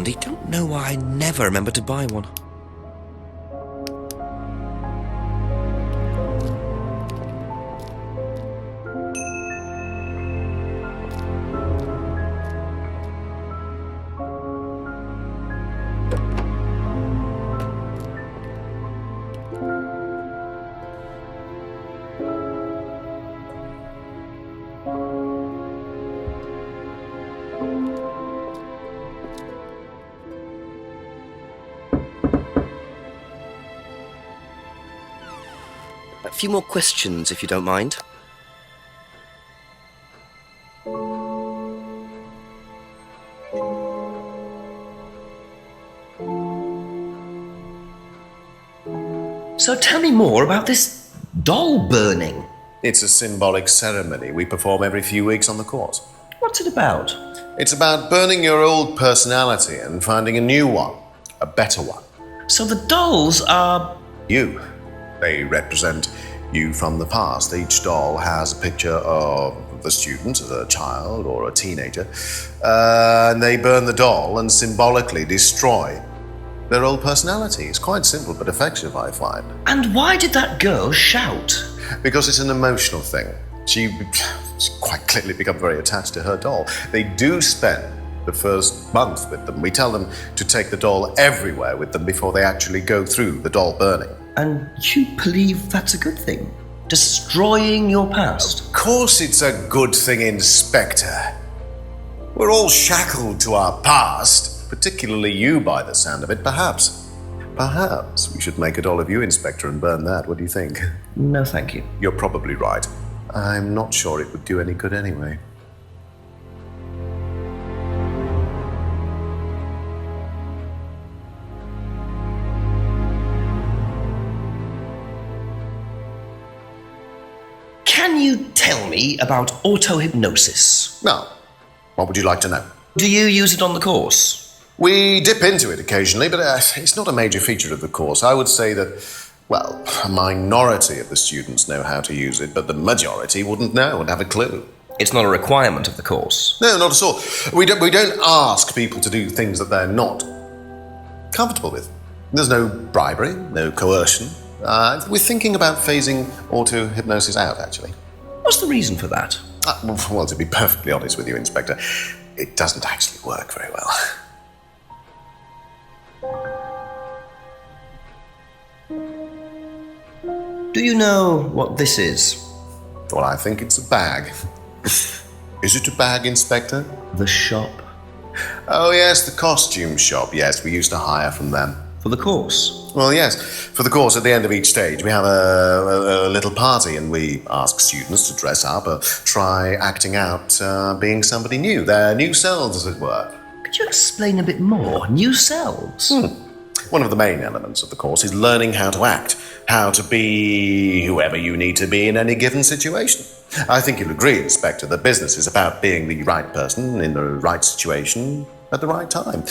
I don't know why I never remembered to buy one. A few more questions, if you don't mind. So tell me more about this doll burning. It's a symbolic ceremony we perform every few weeks on the course. What's it about? It's about burning your old personality and finding a new one, a better one. So the dolls are... You. They represent you from the past. Each doll has a picture of the student, a child or a teenager, and they burn the doll and symbolically destroy their old personality. It's quite simple but effective, I find. And why did that girl shout? Because it's an emotional thing. She's quite clearly become very attached to her doll. They do spend the first month with them. We tell them to take the doll everywhere with them before they actually go through the doll burning. And you believe that's a good thing? Destroying your past? Of course it's a good thing, Inspector. We're all shackled to our past, particularly you by the sound of it. Perhaps we should make a doll of you, Inspector, and burn that. What do you think? No, thank you. You're probably right. I'm not sure it would do any good anyway. Can you tell me about auto-hypnosis? Now, what would you like to know? Do you use it on the course? We dip into it occasionally, but it's not a major feature of the course. I would say that, well, a minority of the students know how to use it, but the majority wouldn't know and have a clue. It's not a requirement of the course. No, not at all. We don't ask people to do things that they're not comfortable with. There's no bribery, no coercion. We're thinking about phasing auto-hypnosis out, actually. What's the reason for that? Well, to be perfectly honest with you, Inspector, it doesn't actually work very well. Do you know what this is? Well, I think it's a bag. Is it a bag, Inspector? The shop. Oh, yes, the costume shop. Yes, we used to hire from them. For the course? Well, yes. For the course, at the end of each stage, we have a little party and we ask students to dress up or try acting out being somebody new, their new selves, as it were. Could you explain a bit more? New selves? One of the main elements of the course is learning how to act, how to be whoever you need to be in any given situation. I think you'll agree, Inspector, that business is about being the right person in the right situation at the right time.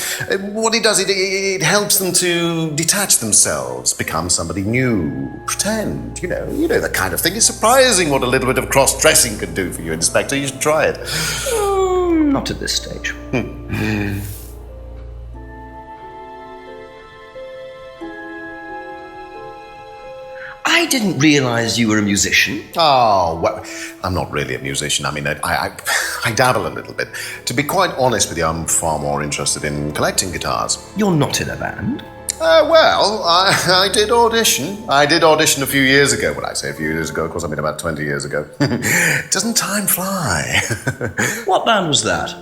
What it does, it helps them to detach themselves, become somebody new, pretend, you know that kind of thing. It's surprising what a little bit of cross-dressing can do for you, Inspector. You should try it. Not at this stage. I didn't realize you were a musician. Oh, well, I'm not really a musician. I mean, I dabble a little bit. To be quite honest with you, I'm far more interested in collecting guitars. You're not in a band? Well, I did audition. I did audition a few years ago. When I say a few years ago, of course, I mean about 20 years ago. Doesn't time fly? What band was that?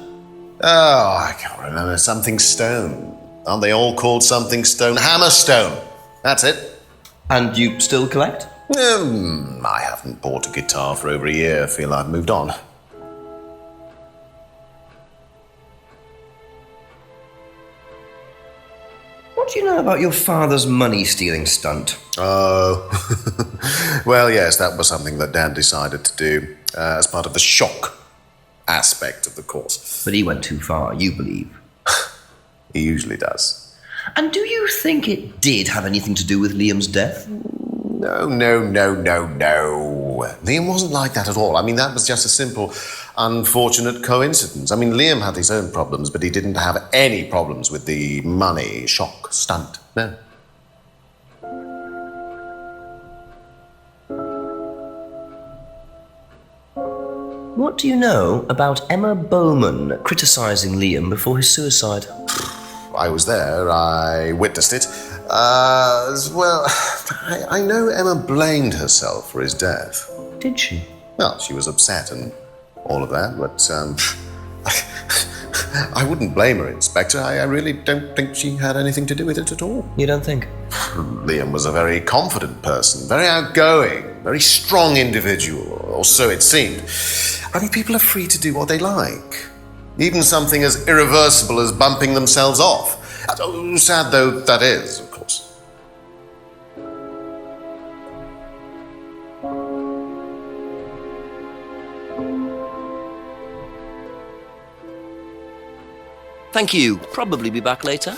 Oh, I can't remember. Something Stone. Aren't they all called Something Stone? Hammerstone. That's it. And you still collect? I haven't bought a guitar for over a year. I feel I've moved on. What do you know about your father's money-stealing stunt? Oh, well, yes, that was something that Dad decided to do as part of the shock aspect of the course. But he went too far, you believe. He usually does. And do you think it did have anything to do with Liam's death? No. Liam wasn't like that at all. I mean, that was just a simple, unfortunate coincidence. I mean, Liam had his own problems, but he didn't have any problems with the money shock stunt. No. What do you know about Emma Bowman criticising Liam before his suicide? I was there. I witnessed it. Well, I know Emma blamed herself for his death. Did she? Well, she was upset and all of that, but I wouldn't blame her, Inspector. I really don't think she had anything to do with it at all. You don't think? Liam was a very confident person, very outgoing, very strong individual, or so it seemed. I mean, people are free to do what they like. Even something as irreversible as bumping themselves off. Sad though that is, of course. Thank you. Probably be back later.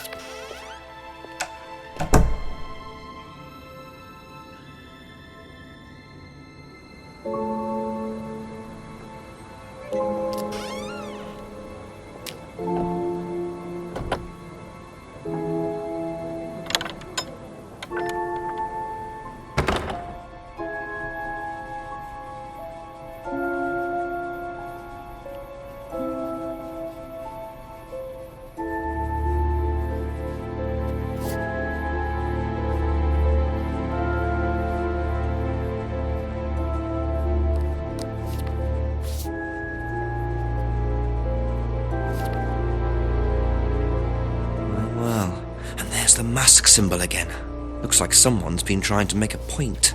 The mask symbol again. Looks like someone's been trying to make a point.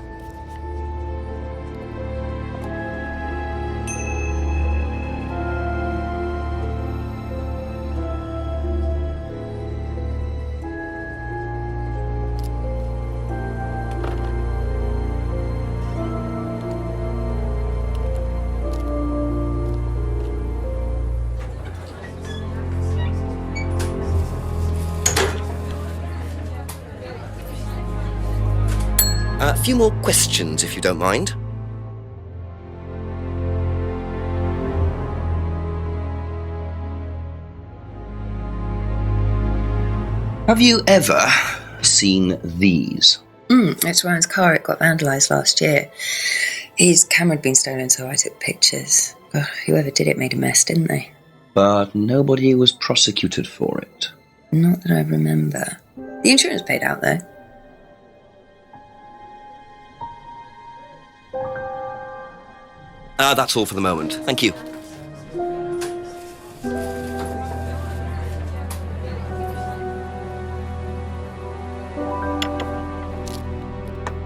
A few more questions, if you don't mind. Have you ever seen these? It's Ryan's car. It got vandalised last year. His camera had been stolen, so I took pictures. Oh, whoever did it made a mess, didn't they? But nobody was prosecuted for it. Not that I remember. The insurance paid out, though. That's all for the moment. Thank you.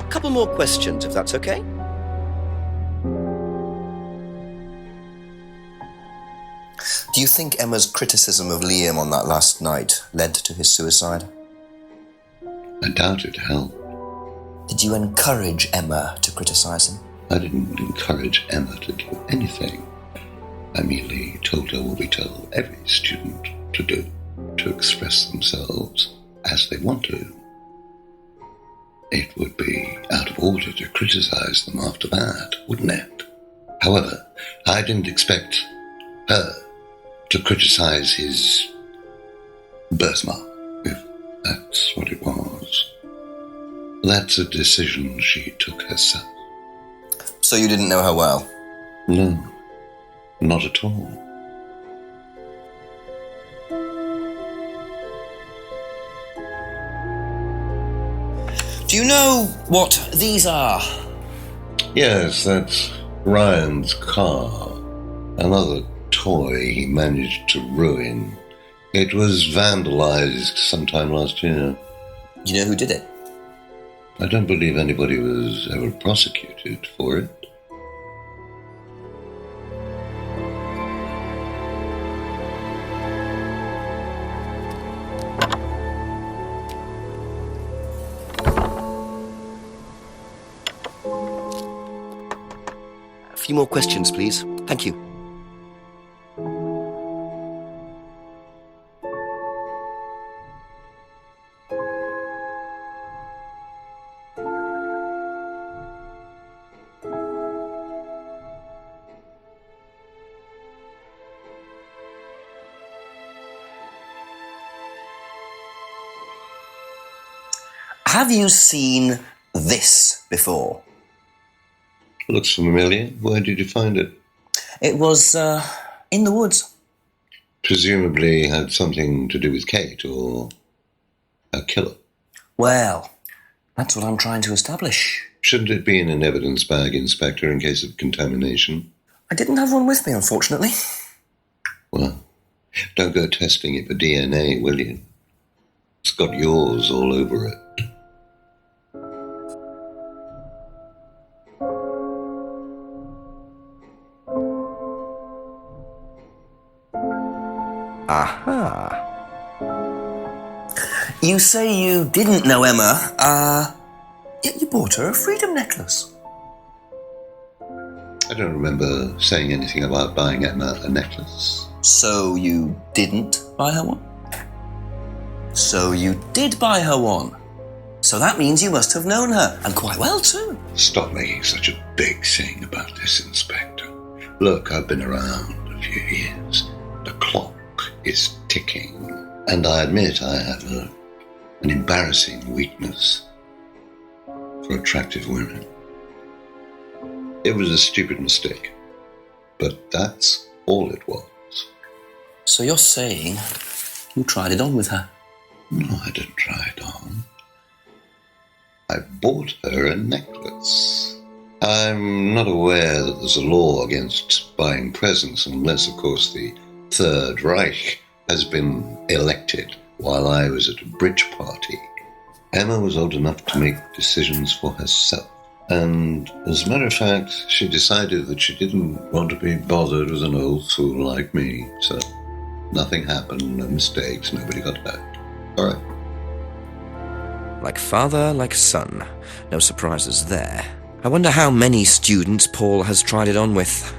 Couple more questions, if that's okay. Do you think Emma's criticism of Liam on that last night led to his suicide? I doubt it helped. Did you encourage Emma to criticise him? I didn't encourage Emma to do anything. I merely told her what we tell every student to do, to express themselves as they want to. It would be out of order to criticize them after that, wouldn't it? However, I didn't expect her to criticize his birthmark, if that's what it was. That's a decision she took herself. So you didn't know her well? No, not at all. Do you know what these are? Yes, that's Ryan's car. Another toy he managed to ruin. It was vandalized sometime last year. Do you know who did it? I don't believe anybody was ever prosecuted for it. A few more questions, please. Thank you. Have you seen this before? Looks familiar. Where did you find it? It was, in the woods. Presumably had something to do with Kate or a killer. Well, that's what I'm trying to establish. Shouldn't it be in an evidence bag, Inspector, in case of contamination? I didn't have one with me, unfortunately. Well, don't go testing it for DNA, will you? It's got yours all over it. Aha. You say you didn't know Emma, yet you bought her a freedom necklace. I don't remember saying anything about buying Emma a necklace. So you didn't buy her one? So you did buy her one. So that means you must have known her, and quite well too. Stop making such a big thing about this, Inspector. Look, I've been around a few years. The clock is ticking, and I admit I have an embarrassing weakness for attractive women. It was a stupid mistake, but that's all it was. So you're saying you tried it on with her? No, I didn't try it on. I bought her a necklace. I'm not aware that there's a law against buying presents unless, of course, the Third Reich has been elected while I was at a bridge party. Emma was old enough to make decisions for herself. And as a matter of fact, she decided that she didn't want to be bothered with an old fool like me. So nothing happened, no mistakes, nobody got hurt. All right. Like father, like son. No surprises there. I wonder how many students Paul has tried it on with.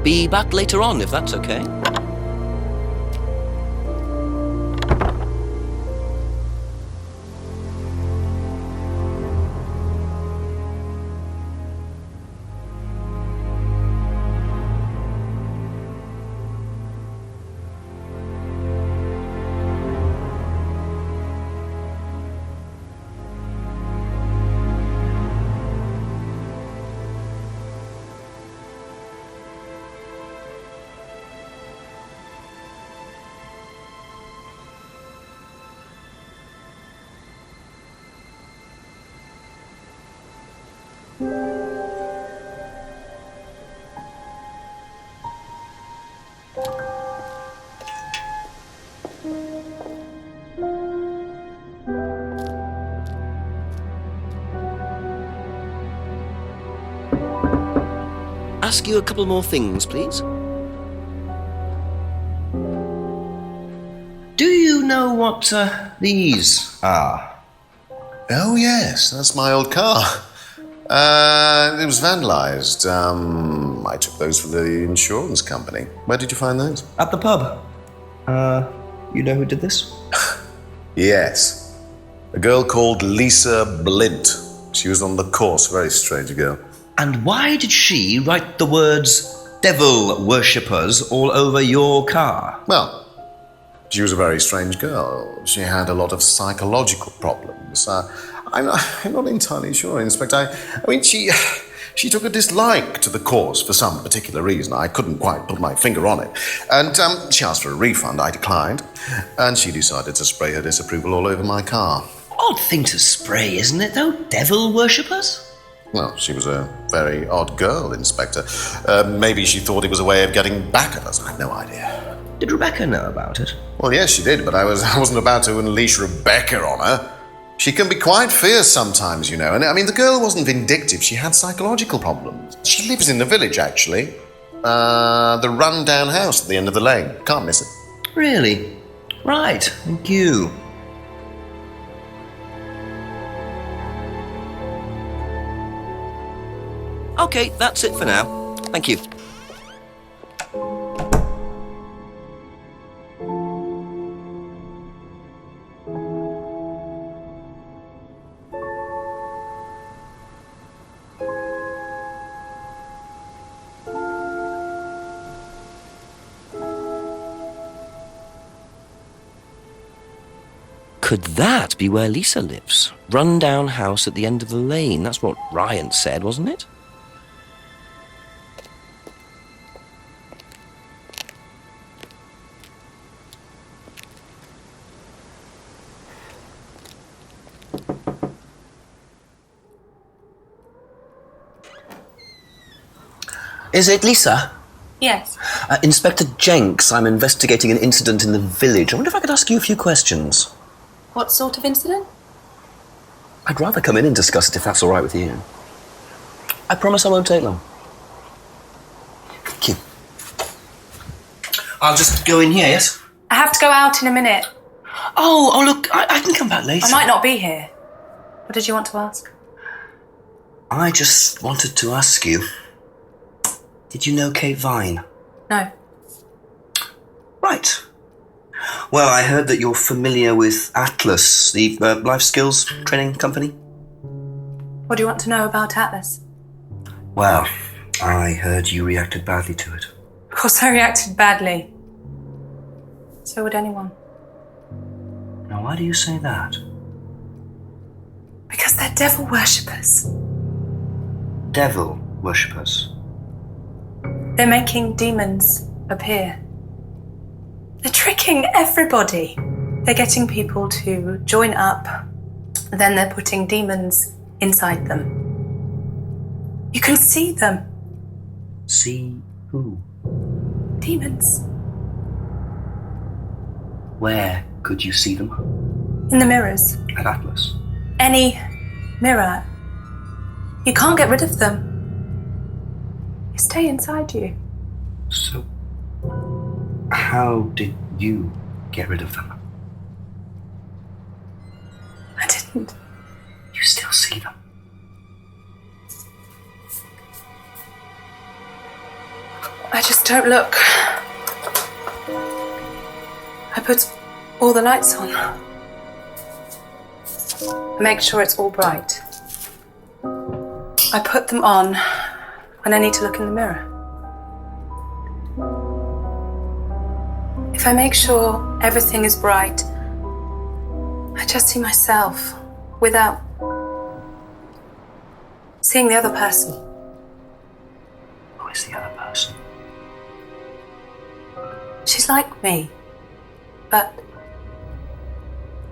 Be back later on, if that's okay. Ask you a couple more things, please. Do you know what these are? Oh, yes, that's my old car. It was vandalized. I took those for the insurance company. Where did you find those? At the pub. You know who did this? Yes. A girl called Lisa Blint. She was on the course, very strange girl. And why did she write the words devil worshippers all over your car? Well, she was a very strange girl. She had a lot of psychological problems. I'm not entirely sure, Inspector. I mean, she took a dislike to the course for some particular reason. I couldn't quite put my finger on it. And she asked for a refund. I declined. And she decided to spray her disapproval all over my car. Odd thing to spray, isn't it, though? Devil worshippers? Well, she was a very odd girl, Inspector. Maybe she thought it was a way of getting back at us. I have no idea. Did Rebecca know about it? Well, yes, she did, but I wasn't about to unleash Rebecca on her. She can be quite fierce sometimes, you know. And I mean, the girl wasn't vindictive. She had psychological problems. She lives in the village, actually. The run-down house at the end of the lane. Can't miss it. Really? Right, thank you. Okay, that's it for now. Thank you. Could that be where Lisa lives? Run-down house at the end of the lane. That's what Ryan said, wasn't it? Is it Lisa? Yes. Inspector Jenks, I'm investigating an incident in the village. I wonder if I could ask you a few questions. What sort of incident? I'd rather come in and discuss it if that's all right with you. I promise I won't take long. Thank you. I'll just go in here, yes? I have to go out in a minute. Oh, look, I can come back later. I might not be here. What did you want to ask? I just wanted to ask you, did you know Kate Vine? No. Right. Well, I heard that you're familiar with Atlas, the life skills training company. What do you want to know about Atlas? Well, I heard you reacted badly to it. Of course I reacted badly. So would anyone. Now, why do you say that? Because they're devil worshippers. Devil worshippers. They're making demons appear. They're tricking everybody. They're getting people to join up, then they're putting demons inside them. You can see them. See who? Demons. Where could you see them? In the mirrors. At Atlas. Any mirror. You can't get rid of them. They stay inside you. So, how did you get rid of them? I didn't. You still see them? I just don't look. I put all the lights on. I make sure it's all bright. I put them on when I need to look in the mirror. If I make sure everything is bright, I just see myself without seeing the other person. Who is the other person? She's like me, but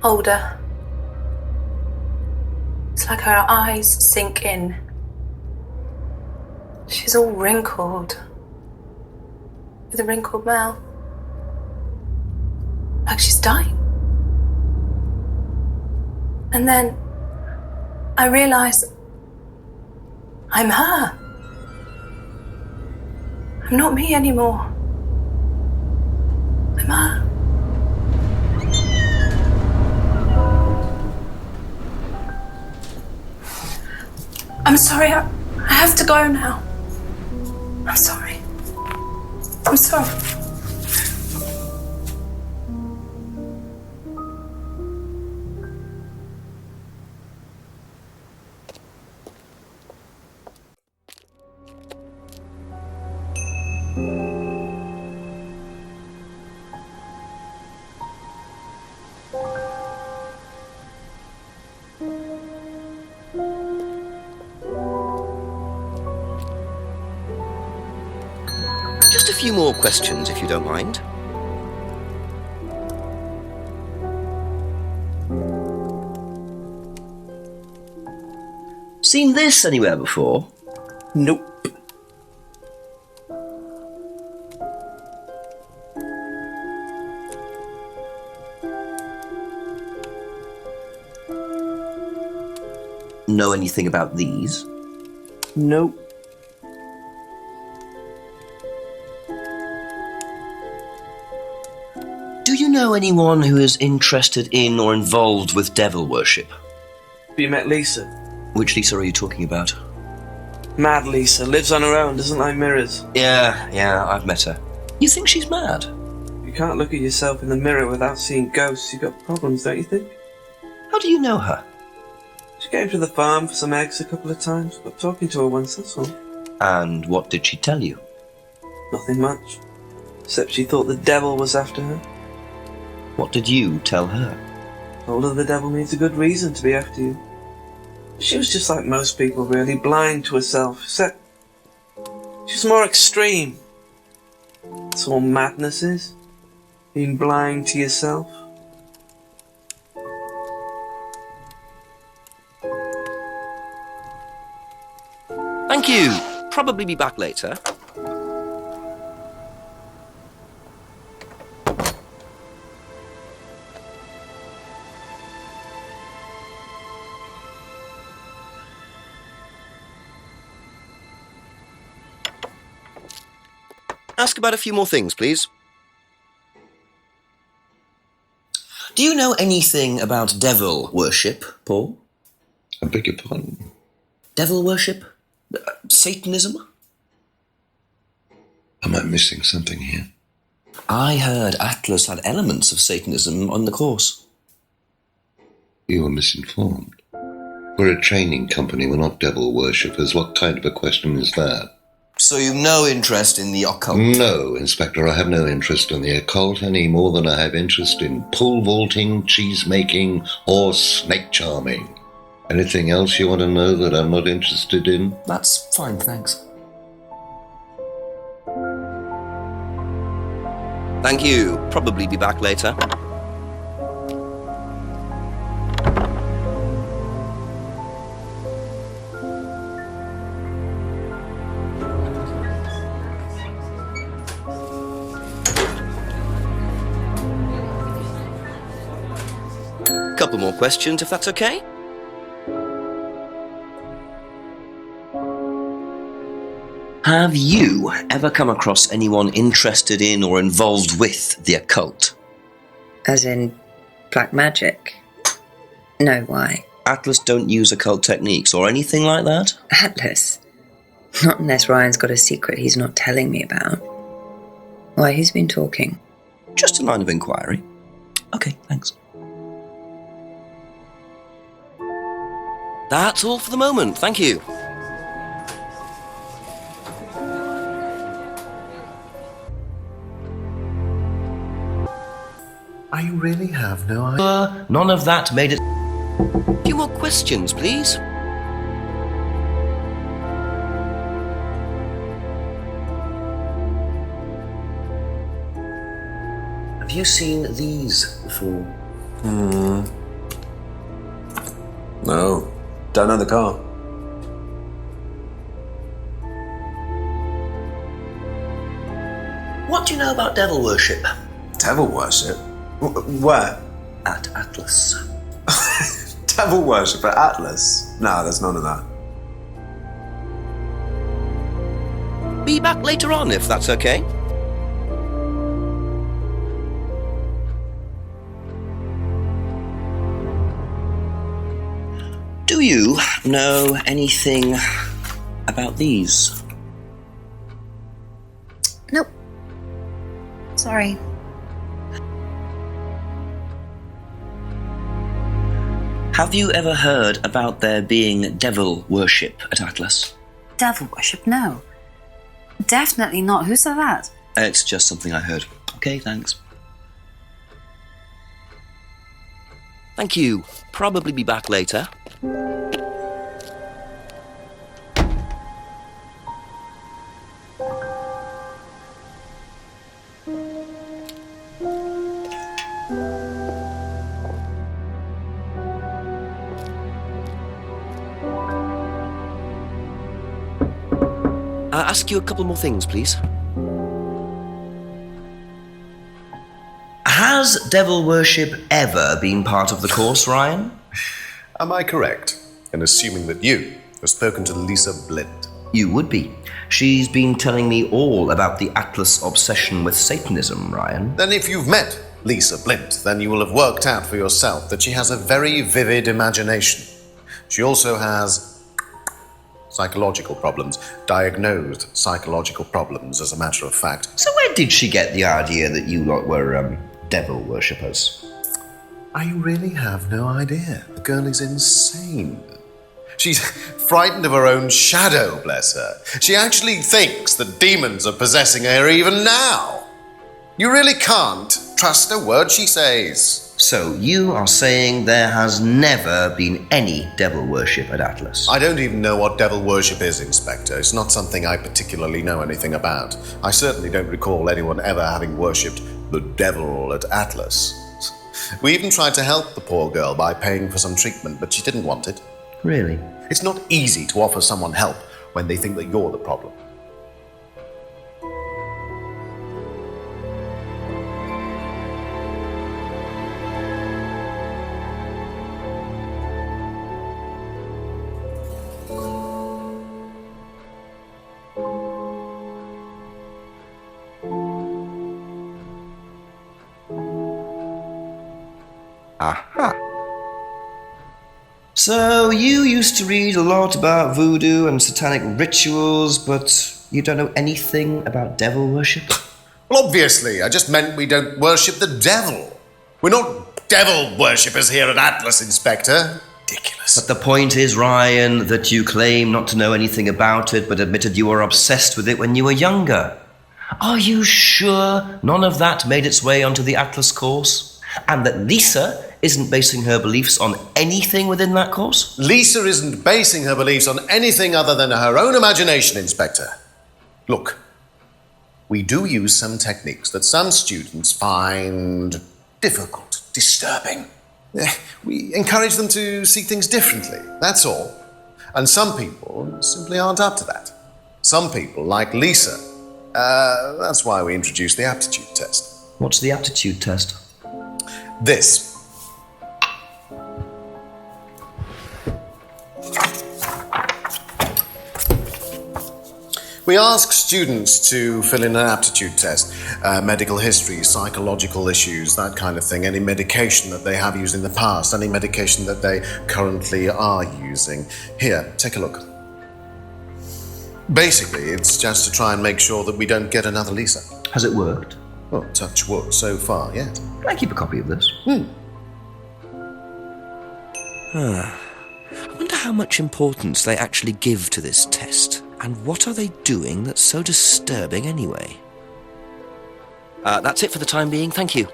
older. It's like her eyes sink in. She's all wrinkled, with a wrinkled mouth. Like she's dying. And then I realise I'm her. I'm not me anymore. I'm her. I'm sorry, I have to go now. I'm sorry. I'm sorry. Just a few more questions, if you don't mind. Seen this anywhere before? Nope. Know anything about these? Nope. Do you know anyone who is interested in or involved with devil worship? Have you met Lisa? Which Lisa are you talking about? Mad Lisa, lives on her own, doesn't like mirrors. Yeah, I've met her. You think she's mad? You can't look at yourself in the mirror without seeing ghosts. You've got problems, don't you think? How do you know her? She came to the farm for some eggs a couple of times. Got talking to her once, that's all. And what did she tell you? Nothing much. Except she thought the devil was after her. What did you tell her? Told her the devil needs a good reason to be after you. She was just like most people, really, blind to herself, except she was more extreme. That's all madness is, being blind to yourself. Thank you. Probably be back later. Ask about a few more things, please. Do you know anything about devil worship, Paul? I beg your pardon. Devil worship? Satanism? Am I missing something here? I heard Atlas had elements of Satanism on the course. You were misinformed. We're a training company, we're not devil worshippers. What kind of a question is that? So you've no interest in the occult? No, Inspector, I have no interest in the occult any more than I have interest in pole vaulting, cheese making, or snake charming. Anything else you want to know that I'm not interested in? That's fine, thanks. Thank you. Probably be back later. Couple more questions, if that's okay? Have you ever come across anyone interested in or involved with the occult? As in black magic? No, why? Atlas don't use occult techniques or anything like that? Atlas? Not unless Ryan's got a secret he's not telling me about. Why, who's been talking? Just a line of inquiry. Okay, thanks. That's all for the moment, thank you. I really have no idea. None of that made it... A few more questions, please. Have you seen these before? No, don't know the car. What do you know about devil worship? Devil worship? Where? At Atlas. Devil worship at Atlas? No, there's none of that. Be back later on, if that's okay. Do you know anything about these? Nope. Sorry. Have you ever heard about there being devil worship at Atlas? Devil worship? No. Definitely not. Who said that? It's just something I heard. Okay, thanks. Thank you. Probably be back later. Ask you a couple more things, please. Has devil worship ever been part of the course, Ryan? Am I correct in assuming that you have spoken to Lisa Blind? You would be. She's been telling me all about the Atlas obsession with Satanism, Ryan. Then if you've met Lisa Blind, then you will have worked out for yourself that she has a very vivid imagination. She also has psychological problems, diagnosed psychological problems, as a matter of fact. So where did she get the idea that you lot were, devil worshippers? I really have no idea. The girl is insane. She's frightened of her own shadow, bless her. She actually thinks that demons are possessing her even now. You really can't trust a word she says. So you are saying there has never been any devil worship at Atlas? I don't even know what devil worship is, Inspector. It's not something I particularly know anything about. I certainly don't recall anyone ever having worshipped the devil at Atlas. We even tried to help the poor girl by paying for some treatment, but she didn't want it. Really? It's not easy to offer someone help when they think that you're the problem. Aha! So you used to read a lot about voodoo and satanic rituals, but you don't know anything about devil worship? Well, obviously, I just meant we don't worship the devil. We're not devil worshippers here at Atlas, Inspector. Ridiculous. But the point is, Ryan, that you claim not to know anything about it, but admitted you were obsessed with it when you were younger. Are you sure none of that made its way onto the Atlas course? And that Lisa isn't basing her beliefs on anything within that course? Lisa isn't basing her beliefs on anything other than her own imagination, Inspector. Look, we do use some techniques that some students find difficult, disturbing. We encourage them to see things differently, that's all. And some people simply aren't up to that. Some people, like Lisa, that's why we introduced the aptitude test. What's the aptitude test? This. We ask students to fill in an aptitude test, medical history, psychological issues, that kind of thing, any medication that they have used in the past, any medication that they currently are using. Here, take a look. Basically, it's just to try and make sure that we don't get another Lisa. Has it worked? Well, touch wood, so far, yes. Can I keep a copy of this? I wonder how much importance they actually give to this test. And what are they doing that's so disturbing anyway? That's it for the time being, thank you.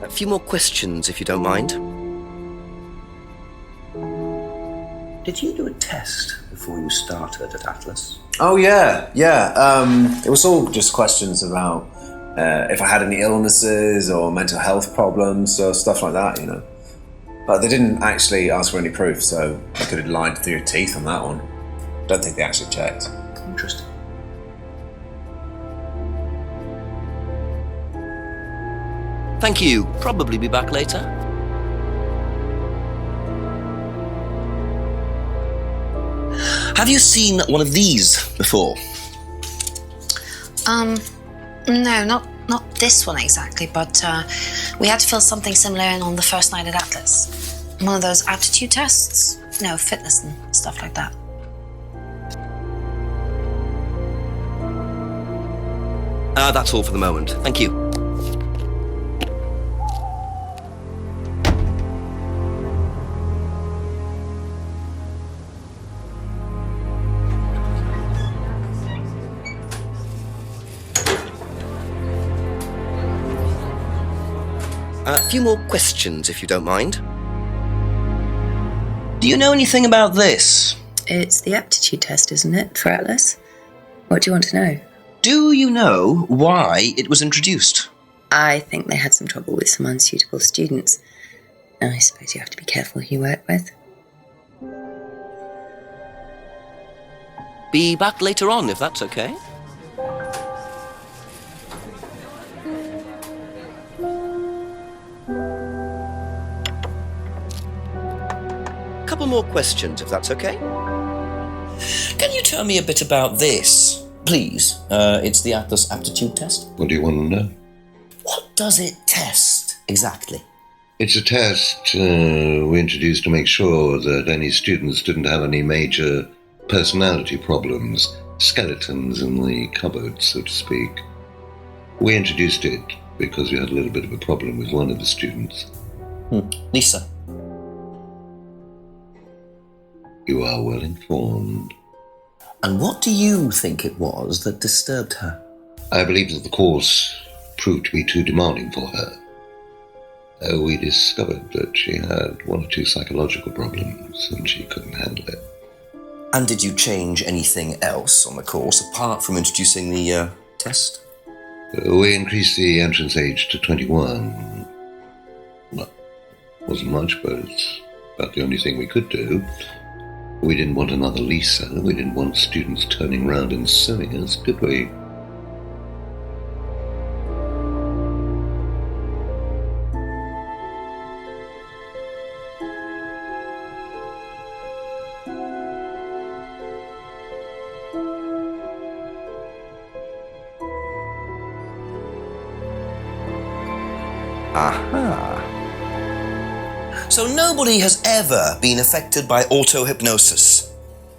A few more questions, if you don't mind. Did you do a test before you started at Atlas? Oh, yeah. It was all just questions about if I had any illnesses or mental health problems or stuff like that, you know. But they didn't actually ask for any proof, so you could have lied through your teeth on that one. Don't think they actually checked. Interesting. Thank you. Probably be back later. Have you seen one of these before? No, not this one exactly, but we had to fill something similar in on the first night at Atlas. One of those aptitude tests, fitness and stuff like that. That's all for the moment. Thank you. A few more questions, if you don't mind. Do you know anything about this? It's the aptitude test, isn't it, for Atlas? What do you want to know? Do you know why it was introduced? I think they had some trouble with some unsuitable students. I suppose you have to be careful who you work with. Be back later on, if that's okay. Couple more questions, if that's okay. Can you tell me a bit about this, please? It's the Atlas aptitude test. What do you want to know? What does it test, exactly? It's a test we introduced to make sure that any students didn't have any major personality problems, skeletons in the cupboard, so to speak. We introduced it because we had a little bit of a problem with one of the students. Lisa. You are well informed. And what do you think it was that disturbed her? I believe that the course proved to be too demanding for her. We discovered that she had one or two psychological problems and she couldn't handle it. And did you change anything else on the course apart from introducing the test? We increased the entrance age to 21. Well, wasn't much, but it's about the only thing we could do. We didn't want another Lisa. We didn't want students turning round and suing us, did we? Aha. So nobody has ever been affected by auto-hypnosis,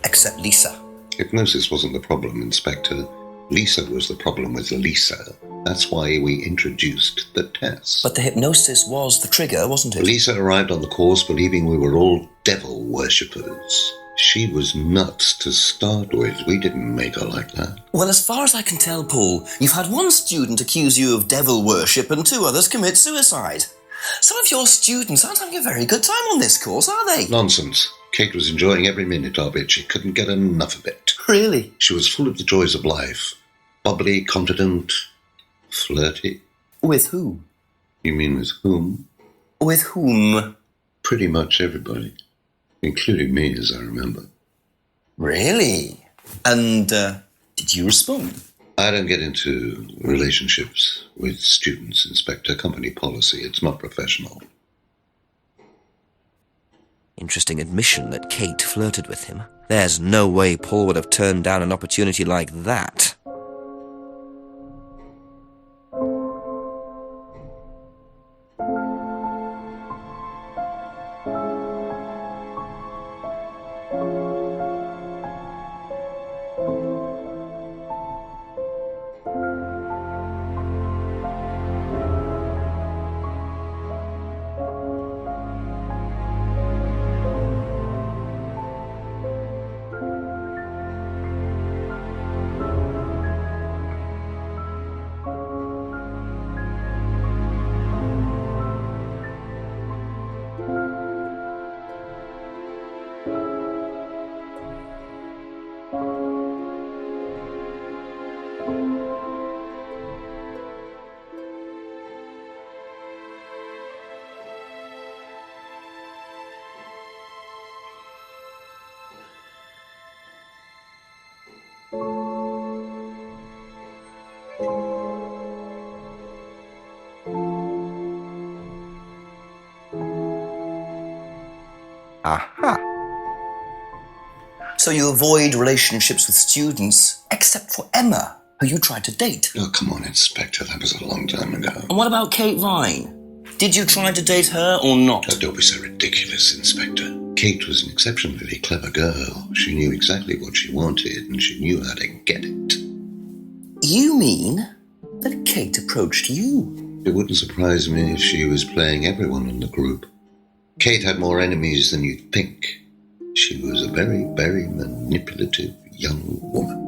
except Lisa. Hypnosis wasn't the problem, Inspector. Lisa was the problem with Lisa. That's why we introduced the test. But the hypnosis was the trigger, wasn't it? Lisa arrived on the course believing we were all devil worshippers. She was nuts to start with. We didn't make her like that. Well, as far as I can tell, Paul, you've had one student accuse you of devil worship and 2 others commit suicide. Some of your students aren't having a very good time on this course, are they? Nonsense. Kate was enjoying every minute of it. She couldn't get enough of it. Really? She was full of the joys of life. Bubbly, confident, flirty. With who? You mean with whom? With whom? Pretty much everybody. Including me, as I remember. Really? And did you respond? I don't get into relationships with students, Inspector. Company policy. It's not professional. Interesting admission that Kate flirted with him. There's no way Paul would have turned down an opportunity like that. Aha. So you avoid relationships with students, except for Emma, who you tried to date. Oh, come on, Inspector. That was a long time ago. And what about Kate Vine? Did you try to date her or not? Oh, don't be so ridiculous, Inspector. Kate was an exceptionally clever girl. She knew exactly what she wanted, and she knew how to get it. You mean that Kate approached you? It wouldn't surprise me if she was playing everyone in the group. Kate had more enemies than you'd think. She was a very, very manipulative young woman.